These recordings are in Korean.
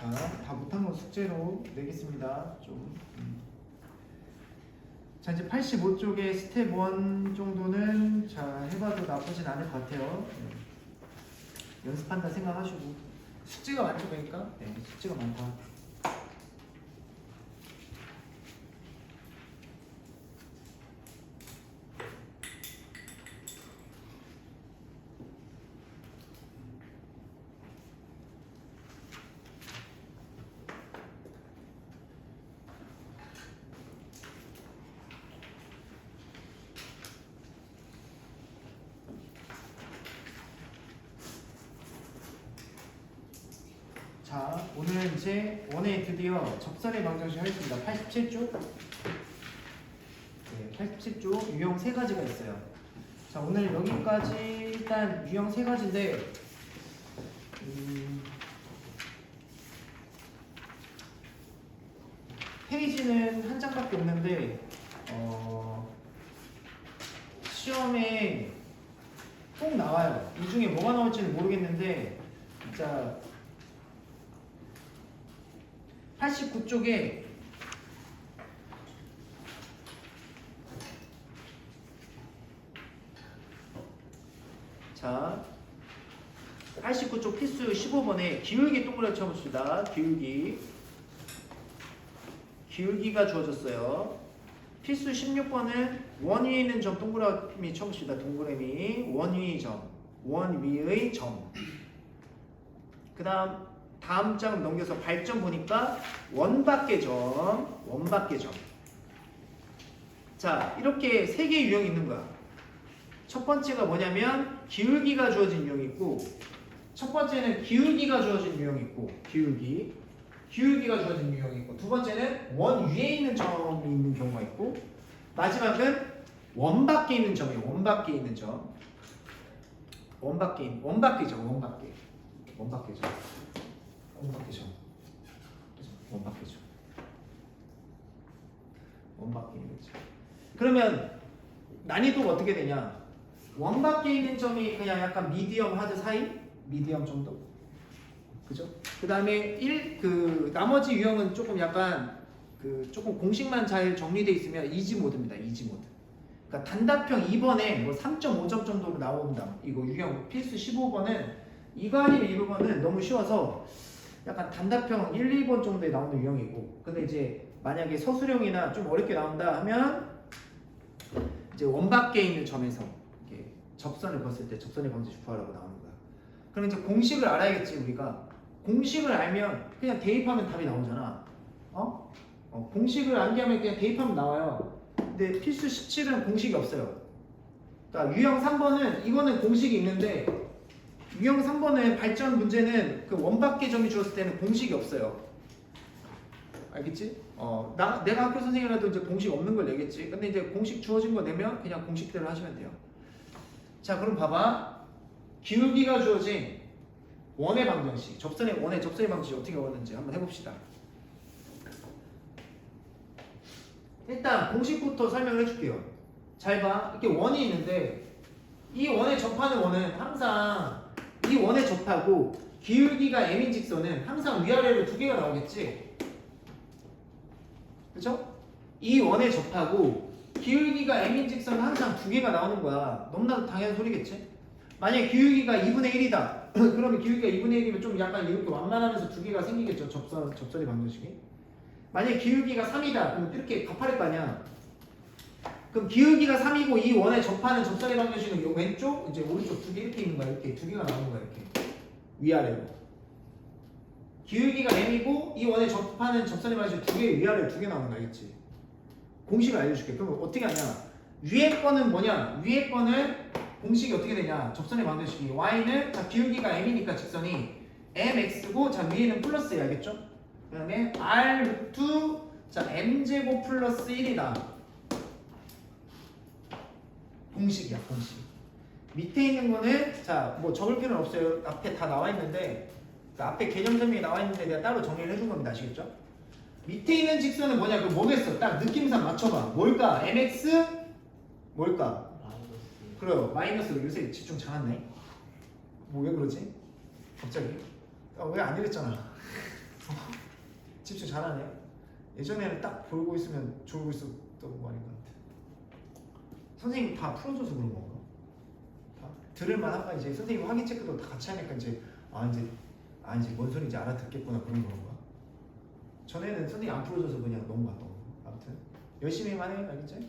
자, 다 못한 건 숙제로 내겠습니다. 좀. 자, 이제 85쪽에 스텝 1 정도는 자 해봐도 나쁘진 않을 것 같아요. 연습한다 생각하시고 숙제가 많죠, 그러니까. 네, 숙제가 많다. 자, 오늘 이제 원에 드디어 접선의 방정식 하겠습니다. 87쪽. 네, 87쪽 유형 3가지가 있어요. 자, 오늘 여기까지 일단 유형 3가지인데 페이지는 한 장밖에 없는데 시험에 꼭 나와요. 이 중에 뭐가 나올지는 모르겠는데 진짜 89쪽에 자 89쪽 필수 15번에 기울기 동그라미 쳐봅시다. 기울기가 주어졌어요. 필수 16번은 원 위에 있는 점 동그라미 쳐봅시다. 동그라미 원 위의 점, 원 위의 점. 그 다음 장 넘겨서 발점 보니까 원밖의 점. 자, 이렇게 3개의 유형이 있는 거야. 첫 번째가 뭐냐면 기울기가 주어진 유형이 있고, 첫 번째는 기울기가 주어진 유형이 있고, 기울기가 주어진 유형이 있고, 두 번째는 원 위에 있는 점이 있는 경우가 있고, 마지막은 원 밖에 있는 점이에요. 원 밖에 점. 원밖에 점. 그러면 난이도가 어떻게 되냐? 원 밖에 있는 점이 그냥 약간 미디엄 하드 사이? 미디엄 정도? 그죠? 그 다음에 나머지 유형은 조금 약간 조금 공식만 잘 정리되어 있으면 이지 모드입니다. 이지 모드. 그러니까 단답형 2번에 뭐 3.5점 정도로 나온다. 이거 유형 필수 15번은 이거 아니면 이 부분은 너무 쉬워서 약간 단답형 1, 2번 정도에 나오는 유형이고, 근데 이제 만약에 서술형이나 좀 어렵게 나온다 하면 이제 원 밖에 있는 점에서 이렇게 접선을 봤을 때 접선의 방정식 구하라고 나오는 거야. 그럼 이제 공식을 알아야겠지. 우리가 공식을 알면 그냥 대입하면 답이 나오잖아. 공식을 암기하면 그냥 대입하면 나와요. 근데 필수 17은 공식이 없어요. 그러니까 유형 3번은 이거는 공식이 있는데, 유형 3번은 발전 문제는 그 원밖의 점이 주었을 때는 공식이 없어요. 알겠지? 내가 학교 선생님이라도 이제 공식 없는 걸 내겠지. 근데 이제 공식 주어진 거 내면 그냥 공식대로 하시면 돼요. 자, 그럼 봐봐. 기울기가 주어진 원의 방정식, 접선의 방정식 어떻게 얻는지 한번 해봅시다. 일단 공식부터 설명을 해줄게요. 잘 봐. 이렇게 원이 있는데 이 원에 접하는 원은 항상 이 원에 접하고 기울기가 m인 직선은 항상 위아래로 2개가 나오겠지. 그렇죠? 이 원에 접하고 기울기가 m인 직선은 항상 2개가 나오는 거야. 너무나도 당연한 소리겠지? 만약에 기울기가 2분의 1이다. 그러면 기울기가 2분의 1이면 좀 약간 이렇게 완만하면서 2개가 생기겠죠. 접선의 방정식이. 만약에 기울기가 3이다. 그럼 이렇게 가파를 거 아니야. 그럼 기울기가 3이고 이 원에 접하는 접선의 방정식은 이 왼쪽, 이제 오른쪽 2개 이렇게 있는 거야. 이렇게 2개가 나오는 거야. 이렇게 위아래로. 기울기가 m이고 이 원에 접하는 접선의 방정식 2개 위아래로 2개 나오는 거 알겠지? 공식을 알려줄게. 그럼 어떻게 하냐? 위에 거는 뭐냐? 위에 거는 공식이 어떻게 되냐? 접선의 방정식이 y는 자 기울기가 m이니까 직선이 mx고 자 위에는 플러스 알겠죠? 그 다음에 r 루트 자 m제곱 플러스 1이다. 공식이야, 공식. 밑에 있는 거는 자 뭐 적을 필요는 없어요. 앞에 다 나와 있는데 앞에 개념 설명이 나와 있는데 내가 따로 정리를 해준 겁니다. 아시겠죠? 밑에 있는 직선은 뭐냐? 그 뭐겠어? 딱 느낌상 맞춰봐. 뭘까? mx 뭘까? 그래요. 마이너스. 요새 집중 잘하네. 뭐 왜 그러지? 갑자기? 왜 안 이랬잖아. 집중 잘하네요. 예전에는 딱 보고 있으면 졸고 있었던 거 아닌 것 같아. 선생님 다 풀어줘서 그런 건가? 다 들을만 한가? 이제 선생님 확인 체크도 다 같이 하니까 이제 이제 뭔 소리인지 알아듣겠구나 그런 건가? 전에는 선생님 안 풀어줘서 그냥 넘어갔던 거. 아무튼 열심히만 해, 알겠지? 네.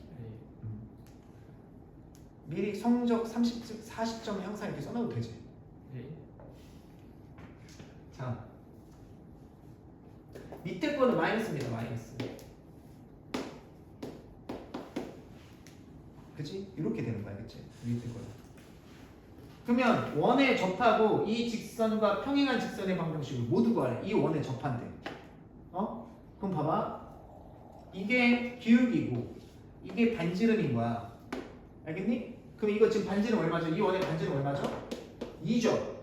미리 성적 30점, 40점 항상 이렇게 써놔도 되지. 네. 자, 밑에 거는 마이너스입니다. 마이너스. 그치? 이렇게 되는 거 알겠지? 밑에 거는. 그러면 원에 접하고 이 직선과 평행한 직선의 방정식을 모두 구하래. 이 원에 접한대. 그럼 봐봐. 이게 기울기고 이게 반지름인 거야. 알겠니? 그럼 이거 지금 반지름 얼마죠? 이 원의 반지름 얼마죠? 2죠.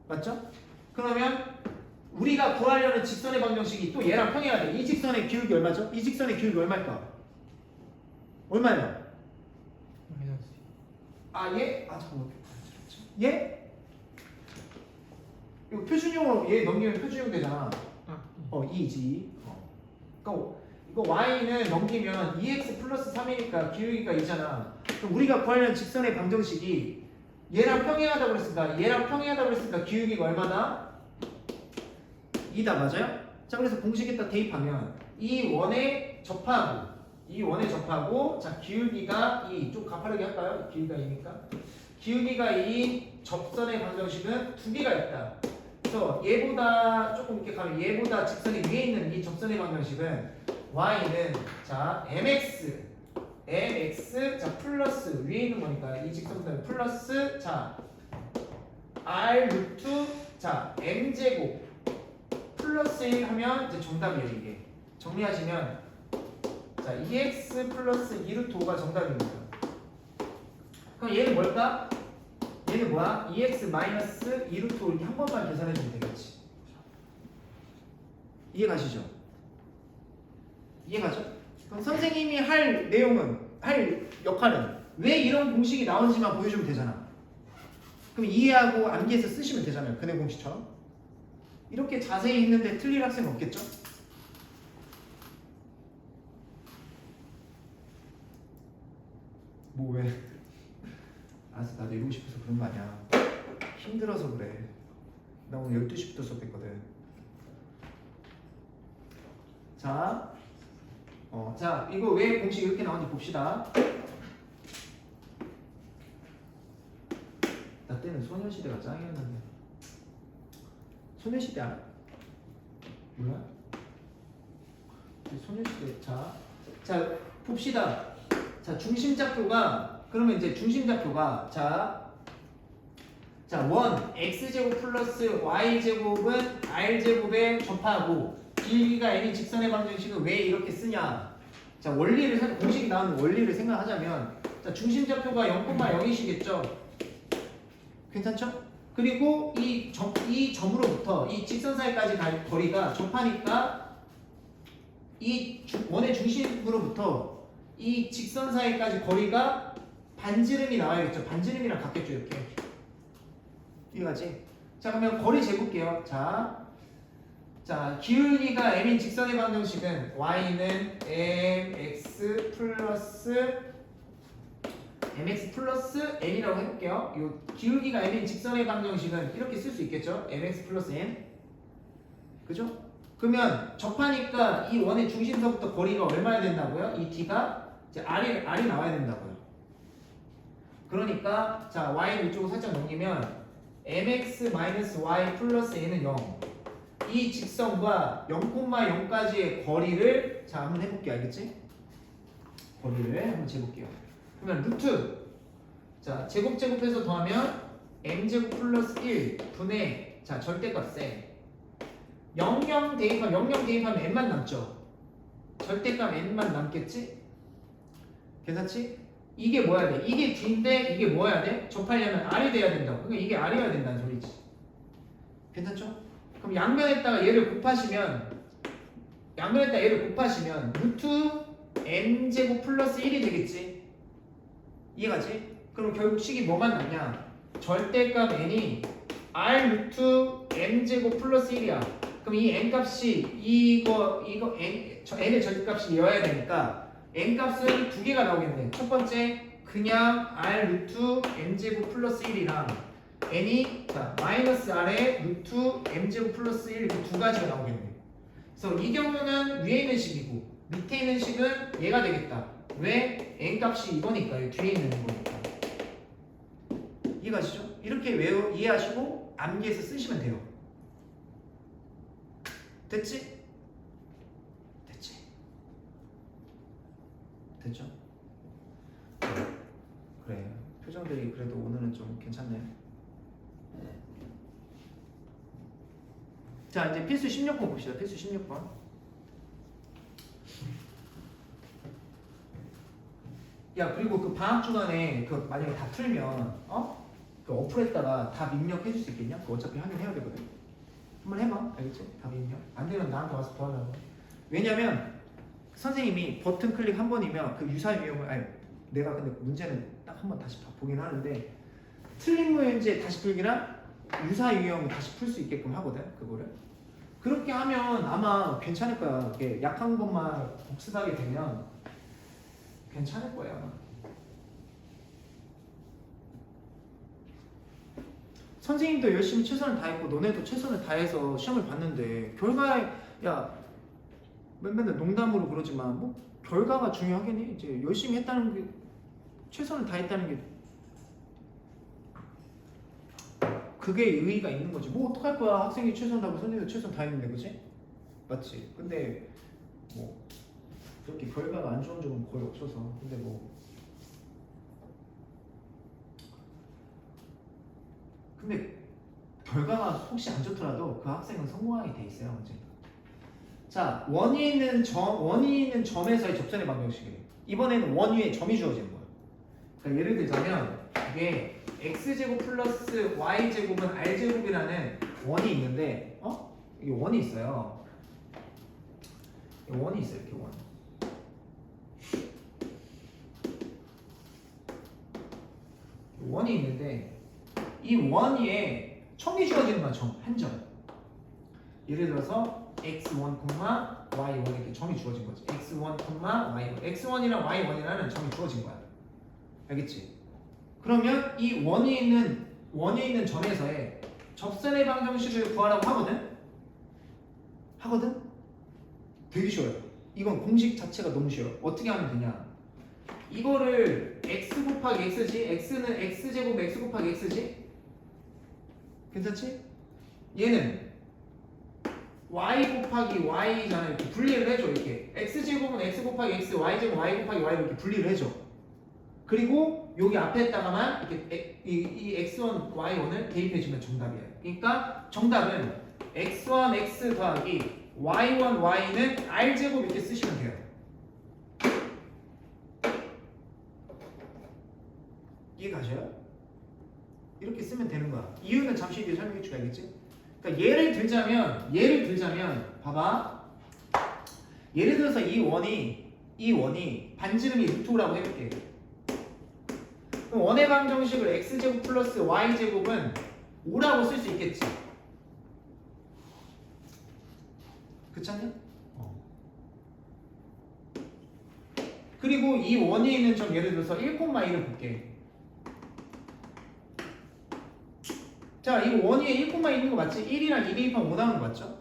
맞죠? 그러면 우리가 구하려는 직선의 방정식이 또 얘랑 평행하대. 이 직선의 기울기 얼마죠? 이 직선의 기울기 얼마일까? 얼마예요? 마이너스. 얘? 잠깐만. 얘? 이거 표준용으로 얘 넘기면 표준용 되잖아. 2지. 그러니까 이거 y는 넘기면 2x 플러스 3이니까 기울기가 2잖아. 그럼 우리가 구하려는 직선의 방정식이 얘랑 평행하다고 그랬으니까 기울기가 얼마나? 2다 맞아요? 자 그래서 공식에다 대입하면 이 원에 접하고 자 기울기가 2. 좀 가파르게 할까요? 기울기가 2니까 기울기가 2인 접선의 방정식은 두 개가 있다. 그래서 얘보다 조금 이렇게 가면 얘보다 직선이 위에 있는 이 접선의 방정식은 y는 자 mx 자 플러스 위에 있는 거니까 이 직선은 플러스 자 r 루트 자 m 제곱 플러스 1 하면 이제 정답이에요. 이게 정리하시면 자 2x 플러스 2 루트 5가 정답입니다. 그럼 얘는 뭘까? 얘는 뭐야? 2x 마이너스 2 루트 5 이렇게 한 번만 계산해주면 되겠지. 이해가시죠? 이해가죠? 그럼 선생님이 할 역할은 왜 이런 공식이 나오는지만 보여주면 되잖아. 그럼 이해하고 암기해서 쓰시면 되잖아요. 근해 공식처럼. 이렇게 자세히 했는데 틀릴 학생은 없겠죠? 뭐 왜? 알았어, 나도 이러고 싶어서 그런 거 아니야. 힘들어서 그래. 나 오늘 12시부터 수업했거든. 자, 자 이거 왜 공식이 이렇게 나오는지 봅시다. 나 때는 소녀시대가 짱이었는데. 소녀시대 알아? 몰라? 소녀시대. 자 봅시다. 자 중심좌표가 그러면 이제 중심좌표가 자 원 x제곱 플러스 y제곱은 r제곱에 접하고 길이가 n인 직선의 방정식은 왜 이렇게 쓰냐? 자 원리를 공식이 나오는 원리를 생각하자면 자 중심좌표가 0,0이시겠죠? 괜찮죠? 그리고 이 점으로부터 이 직선 사이까지 갈 거리가 접하니까 이 원의 중심으로부터 이 직선 사이까지 거리가 반지름이 나와야겠죠. 반지름이랑 같겠죠. 이렇게 이해가지? 자 그러면 거리 재볼게요. 자 기울기가 m인 직선의 방정식은 y는 mx 플러스 n이라고 해볼게요. 이 기울기가 m인 직선의 방정식은 이렇게 쓸 수 있겠죠. mx 플러스 n 그죠? 그러면 접하니까 이 원의 중심서부터 거리가 얼마나 된다고요? 이 d가 이제 r이 나와야 된다고요. 그러니까 자 y를 이쪽으로 살짝 넘기면 mx-y 플러스 n은 0. 이 직선과 0,0까지의 거리를 자 한번 해볼게요. 알겠지? 거리를 한번 재볼게요. 그러면 루트 자 제곱해서 더하면 m제곱 플러스 1 분의 자 절대값 세 00 대입하면 n만 남죠. 절대값 n만 남겠지? 괜찮지? 이게 뭐야 돼? 이게 d인데 이게 뭐야 돼? 접하려면 r이 돼야 된다고. 그러니까 이게 r이어야 된다는 소리지. 괜찮죠? 그럼 양면에다가 얘를 곱하시면 루트 m제곱 플러스 1이 되겠지? 이해가지? 그럼 결국 식이 뭐만 남냐? 절대값 n이 r 루트 m제곱 플러스 1이야. 그럼 이 n 값이 이거 n의 절대값이 여야 되니까 n 값은 두 개가 나오겠네. 첫 번째 그냥 r 루트 m 제곱 플러스 1이랑 n이 자 마이너스 r의 루트 m 제곱 플러스 1 그 두 가지가 나오겠네. 그래서 이 경우는 위에 있는 식이고 밑에 있는 식은 얘가 되겠다. 왜? n 값이 이거니까 뒤에 있는 거니까. 이해가시죠? 이렇게 이해하시고 암기해서 쓰시면 돼요. 됐지? 됐지? 됐죠? 그래. 표정들이 그래도 오늘은 좀 괜찮네. 자, 이제 필수 16번 봅시다. 필수 16번. 야, 그리고 그 방학 주간에 그 만약에 다 풀면 그 어플에다가 다 입력해 줄 수 있겠냐? 그 어차피 확인해야 되거든. 한번 해봐. 알겠지? 다 입력. 안 되면 나한테 와서 도와달라고. 왜냐면 선생님이 버튼 클릭 한 번이면 그 유사 유형을 아니 내가 근데 문제는 딱 한 번 다시 보긴 하는데 틀린 문제 다시 풀기랑 유사 유형 다시 풀 수 있게끔 하거든. 그거를. 그렇게 하면 아마 괜찮을 거야. 이게 약한 것만 복습하게 되면 괜찮을 거야. 아마. 선생님도 열심히 최선을 다했고 너네도 최선을 다해서 시험을 봤는데 결과에 야 맨날 농담으로 그러지만 뭐 결과가 중요하겠니? 이제 열심히 했다는 게 최선을 다했다는 게 그게 의의가 있는 거지. 뭐 어떡할 거야? 학생이 최선을 다하고 선생님도 최선을 다했는데 그지? 맞지? 근데 뭐 그렇게 결과가 안 좋은 적은 거의 없어서 근데 뭐 근데 결과가 혹시 안 좋더라도 그 학생은 성공하게 돼 있어요 언제. 자 원위에 있는 점에서의 접선의 방정식이에요. 이번에는 원위에 점이 주어지는 거예요. 그러니까 예를 들자면 이게 x제곱 플러스 y제곱은 r제곱이라는 원이 있는데 이게 원이 있어요. 원이 있어요. 이렇게 원. 원이 있는데 이 원위에 점이 주어지는 거야. 한 점. 예를 들어서 x1, y1 이렇게 점이 주어진 거지. x1, y1. x1이랑 y1이라는 점이 주어진 거야. 알겠지? 그러면 이 원위에 있는 점에서의 접선의 방정식을 구하라고 하거든? 되게 쉬워요. 이건 공식 자체가 너무 쉬워요. 어떻게 하면 되냐? 이거를 x 곱하기 x지? x는 x제곱 x 곱하기 x지? 괜찮지? 얘는 y 곱하기 y잖아. 이렇게 분리를 해줘. 이렇게 x제곱은 x 곱하기 x, y제곱 y 곱하기 y로 이렇게 분리를 해줘. 그리고 여기 앞에다가만 이렇게 이 x1, y1을 대입해주면 정답이에요. 그러니까 정답은 x1, x 더하기 y1, y는 r제곱 이렇게 쓰시면 돼요. 이해가셔요? 이렇게 쓰면 되는 거야. 이유는 잠시 뒤에 설명해 줄게. 알겠지? 그러니까 예를 들자면 봐봐. 예를 들어서 이 원이 반지름이 루트라고 해볼게. 그럼 원의 방정식을 x제곱 플러스 y제곱은 5라고 쓸 수 있겠지. 그렇지 않냐? 그리고 이 원이 있는 점 예를 들어서 1,2를 볼게. 자, 이거 원위에 1,2 있는 거 맞지? 1이랑 2 대입하면 5 나오는 거 맞죠?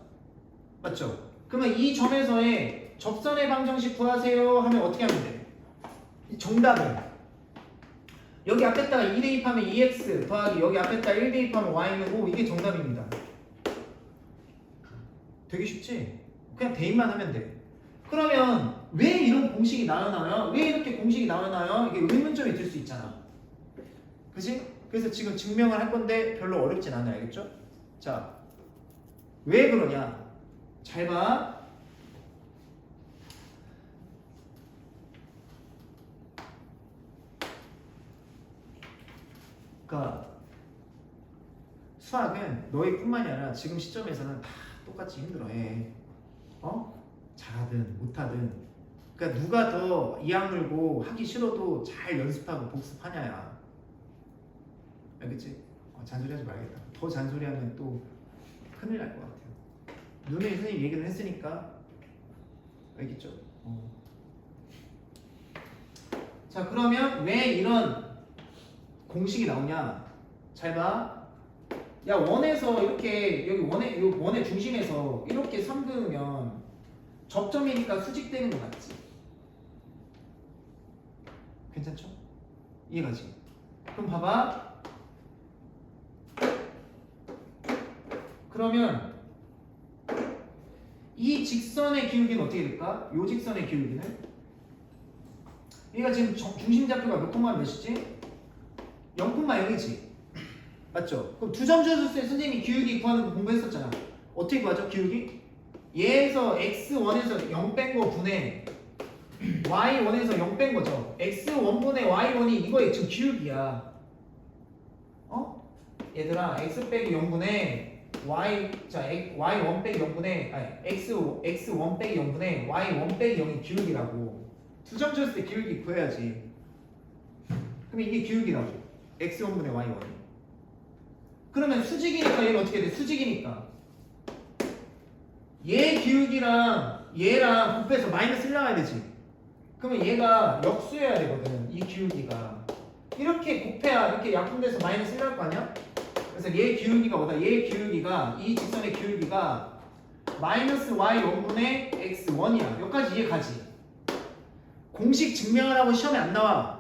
맞죠? 그러면 이 점에서의 접선의 방정식 구하세요 하면 어떻게 하면 돼? 이 정답은 여기 앞에다가 2 대입하면 2x 더하기 여기 앞에다가 1 대입하면 y는 5 이게 정답입니다. 되게 쉽지? 그냥 대입만 하면 돼. 그러면 왜 이런 공식이 나오나요? 왜 이렇게 공식이 나오나요? 이게 의문점이 들 수 있잖아. 그치? 그래서 지금 증명을 할 건데 별로 어렵진 않아요. 알겠죠? 자, 왜 그러냐? 잘 봐. 그러니까 수학은 너희뿐만이 아니라 지금 시점에서는 다 똑같이 힘들어해. 잘하든 못하든. 그러니까 누가 더 이악 물고 하기 싫어도 잘 연습하고 복습하냐야. 알겠지? 잔소리하지 말겠다. 더 잔소리하면 또 큰일 날 것 같아요. 누누이 선생님 얘기를 했으니까 알겠죠? 자 그러면 왜 이런 공식이 나오냐? 잘 봐. 야 원에서 이렇게 여기 원의 중심에서 이렇게 3 그으면 접점이니까 수직되는 거 맞지? 괜찮죠? 이해가지? 그럼 봐봐. 그러면 이 직선의 기울기는 어떻게 될까? 이 직선의 기울기는 얘가 지금 중심 좌표가 몇 콤마 몇이지? 0,0이지 맞죠? 그럼 두 점 주었을 때 선생님이 기울기 구하는 거 공부했었잖아. 어떻게 구하죠? 기울기? 얘에서 x1에서 0 뺀 거 분의 y1에서 0 뺀 거죠. x1분의 y1이 이거의 지금 기울기야. 얘들아 x 빼기 0분의 y1 빼기 0분의 x1 빼기 0분의 y1 빼기 0이 기울기라고. 두 점 주었을 때 기울기 구해야지. 그럼 이게 기울기라고. x1분의 y1. 그러면 수직이니까 얘는 어떻게 돼? 수직이니까 얘 기울기랑 얘랑 곱해서 마이너스 1 나가야 되지. 그러면 얘가 역수해야 되거든. 이 기울기가 이렇게 곱해야 이렇게 약분돼서 마이너스 1 나올 거 아니야? 그래서 얘 기울기가 뭐다? 얘 기울기가 이 직선의 기울기가 마이너스 y1분의 x1이야. 여기까지 이해가지? 공식 증명을 하고 시험에 안 나와.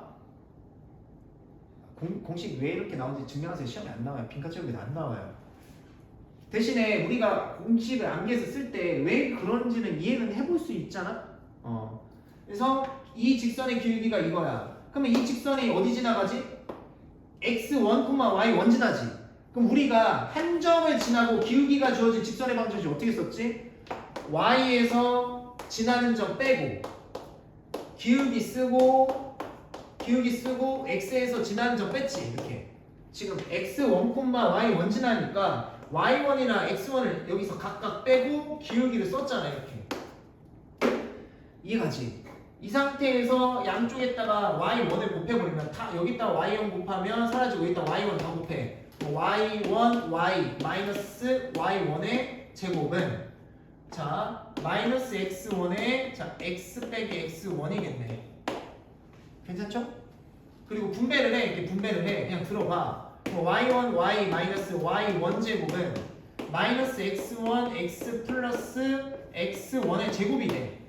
공식 왜 이렇게 나오는지 증명하세요. 시험에 안 나와요. 빈칸 채우기도 안 나와요. 대신에 우리가 공식을 암기해서 쓸 때 왜 그런지는 이해는 해볼 수 있잖아. 그래서 이 직선의 기울기가 이거야. 그러면 이 직선이 어디 지나가지? x1, y1 지나지. 그럼 우리가 한 점을 지나고 기울기가 주어진 직선의 방정식 어떻게 썼지? y에서 지나는 점 빼고 기울기 쓰고 x에서 지나는 점 뺐지. 이렇게 지금 x1, y1 지나니까 y1이나 x1을 여기서 각각 빼고 기울기를 썼잖아. 이렇게 이해가지? 이 상태에서 양쪽에다가 y1을 곱해버리면 다 여기다가 y1 곱하면 사라지고 여기다 y1 다 곱해. y1 y 마이너스 y1의 제곱은 자 마이너스 x1의 자 x 빼기 x1이겠네. 괜찮죠? 그리고 분배를 해. 이렇게 분배를 해. 그냥 들어봐. y1 y 마이너스 y1 제곱은 마이너스 x1 x 플러스 x1의 제곱이 돼.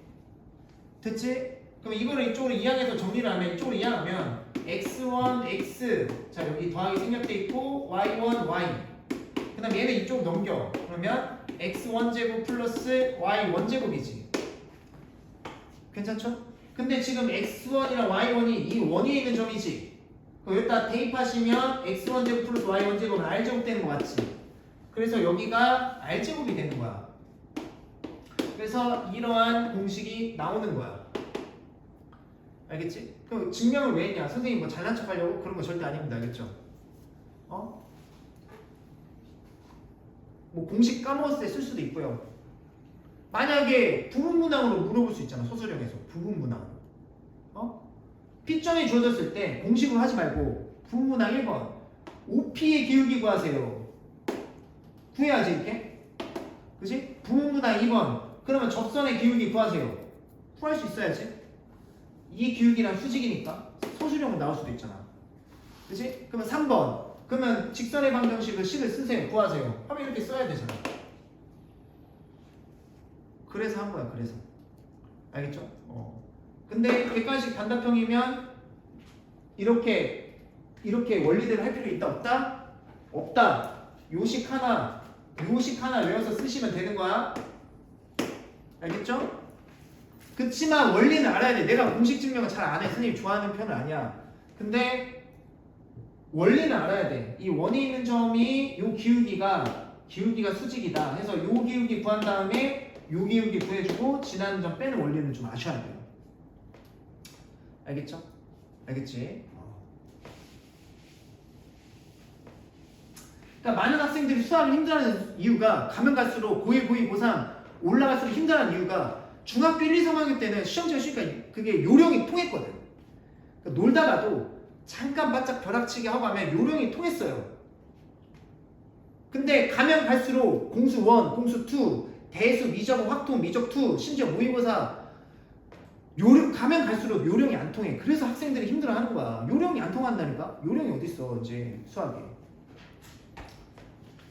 됐지? 그럼 이거를 이쪽으로 이항해서 정리를 하면 이쪽으로 이항하면 x1 x 자 여기 더하기 생략돼 있고 y1 y 그 다음에 얘는 이쪽 넘겨. 그러면 x1 제곱 플러스 y1 제곱이지. 괜찮죠? 근데 지금 x1이랑 y1이 이 원위에 있는 점이지. 여기다 대입하시면 x1 제곱 플러스 y1 제곱은 r 제곱 되는 거 맞지? 그래서 여기가 r 제곱이 되는 거야. 그래서 이러한 공식이 나오는 거야. 알겠지? 그럼 증명을 왜 했냐? 선생님 뭐 잘난 척 하려고? 그런 거 절대 아닙니다. 알겠죠? 뭐 공식 까먹었을 때 쓸 수도 있고요. 만약에 부분문항으로 물어볼 수 있잖아. 소수령에서 부분문항으로. P점이 주어졌을 때 공식으로 하지 말고 부분문항 1번 OP의 기울기 구하세요. 구해야지 이렇게. 그치? 부분문항 2번 그러면 접선의 기울기 구하세요. 구할 수 있어야지. 이 기울기랑 수직이니까 소수령으로 나올 수도 있잖아. 그치? 그러면 3번 그러면 직선의 방정식을 식을 쓰세요. 구하세요. 하면 이렇게 써야 되잖아. 그래서 한 거야. 그래서 알겠죠? 근데 객관식 단답형이면 이렇게 원리대로 할 필요 있다 없다? 없다. 요식 하나 외워서 쓰시면 되는 거야. 알겠죠? 그치만 원리는 알아야 돼. 내가 공식 증명을 잘 안 해. 선생님 좋아하는 편은 아니야. 근데 원리는 알아야 돼. 이 원이 있는 점이 요 기울기가 수직이다 해서 요 기울기 구한 다음에 요 기울기 구해주고 지나는 점 빼는 원리는 좀 아셔야 돼요. 알겠죠? 알겠지? 그러니까 많은 학생들이 수학을 힘들어하는 이유가 가면 갈수록 고1, 고2, 고3 올라갈수록 힘들어하는 이유가 중학교 1, 2, 3학년 때는 시험지가 쉬니까 그게 요령이 통했거든. 그러니까 놀다가도 잠깐 바짝 벼락치기 하고 하면 요령이 통했어요. 근데 가면 갈수록 공수 1, 공수 2 대수, 미적, 확통, 미적 2, 심지어 모의고사 요령 가면 갈수록 요령이 안 통해. 그래서 학생들이 힘들어하는 거야. 요령이 안 통한다니까? 요령이 어딨어 이제 수학에.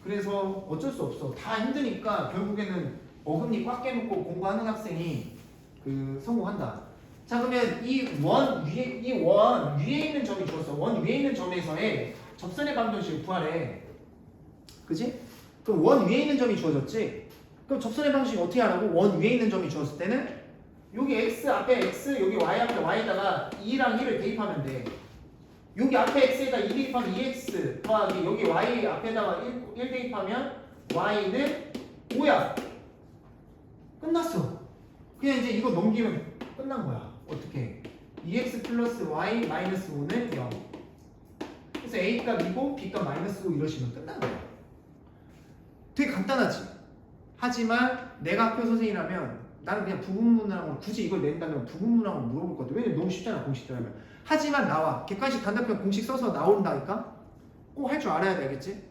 그래서 어쩔 수 없어. 다 힘드니까 결국에는 어금니 꽉 깨놓고 공부하는 학생이 성공한다. 자 그러면 이 원 위에 있는 점이 주었어. 원 위에 있는 점에서의 접선의 방정식을 구하래. 그지? 그럼 원 위에 있는 점이 주어졌지? 그럼 접선의 방정식 어떻게 하라고? 원 위에 있는 점이 주었을 때는 여기 x 앞에 x, 여기 y 앞에 y에다가 2랑 1을 대입하면 돼. 여기 앞에 x에다 2 대입하면 2x 더하기 여기 y 앞에다가 1 대입하면 y는 5야. 끝났어. 그냥 이제 이거 넘기면 끝난 거야. 어떻게? 2x 플러스 y 마이너스 5는 0. 그래서 a 값이고 b 값 마이너스 5 이러시면 끝나는 거야. 되게 간단하지? 하지만 내가 학교 선생님이라면 나는 그냥 부분문항으로 굳이 이걸 낸다면 부분문항으로 물어볼 것 같아. 왜냐면 너무 쉽잖아 공식들 하면. 하지만 나와. 객관식 단답형 공식 써서 나온다니까? 꼭 할 줄 알아야 돼. 알겠지?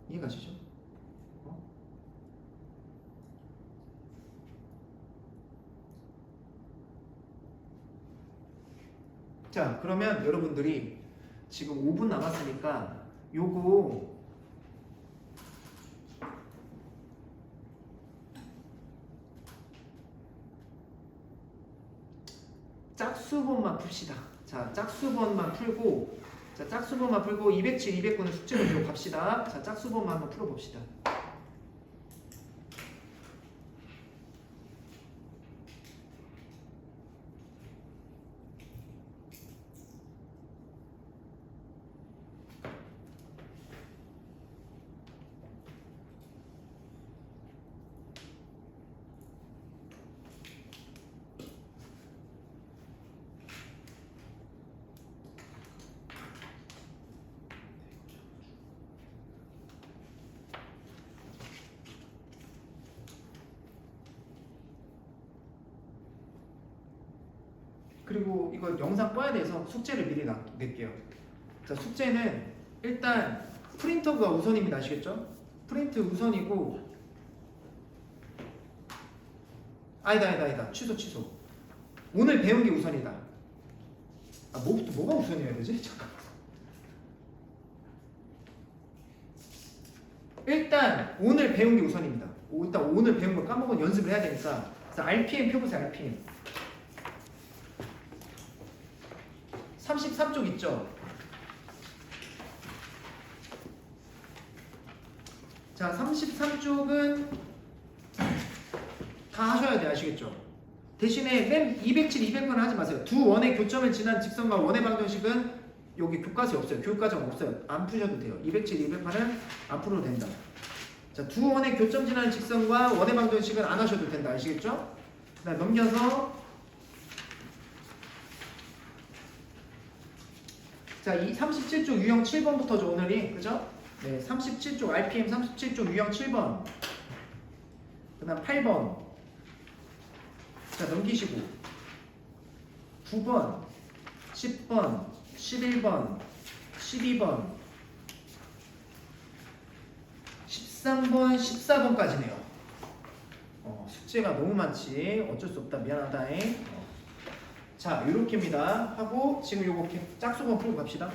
이해가시죠? 자 그러면 여러분들이 지금 5분 남았으니까 요거 짝수본만 풉시다. 자 짝수본만 풀고 자 짝수본만 풀고 207, 209는 숙제로 들어 갑시다. 자 짝수본만 한번 풀어봅시다. 그리고 이거 영상 꺼야 돼서 숙제를 미리 낼게요. 자 숙제는 일단 프린터가 우선입니다. 아시겠죠? 프린트 우선이고 아니다 취소 오늘 배운 게 우선이다. 아 뭐가 우선이어야 되지? 잠깐. 일단 오늘 배운 게 우선입니다. 일단 오늘 배운 걸 까먹은 연습을 해야 되니까. 자 RPM 펴보세요. RPM 33쪽 있죠? 자 33쪽은 다 하셔야 돼. 아시겠죠? 대신에 맨 207, 200은 하지 마세요. 두 원의 교점을 지난 직선과 원의 방정식은 여기 교과서에 없어요. 교육과정 없어요. 안 푸셔도 돼요. 207, 208은 안 풀어도 된다. 자, 두 원의 교점 지나는 직선과 원의 방정식은 안 하셔도 된다. 아시겠죠? 자, 넘겨서 자, 이 37쪽 유형 7번부터죠. 오늘이. 그죠? 네, 37쪽 RPM 37쪽 유형 7번. 그다음 8번. 자, 넘기시고 9번, 10번, 11번, 12번, 13번, 14번까지네요. 숙제가 너무 많지. 어쩔 수 없다. 미안하다잉. 자, 요렇게입니다. 하고 지금 요거 짝수번 풀고 갑시다.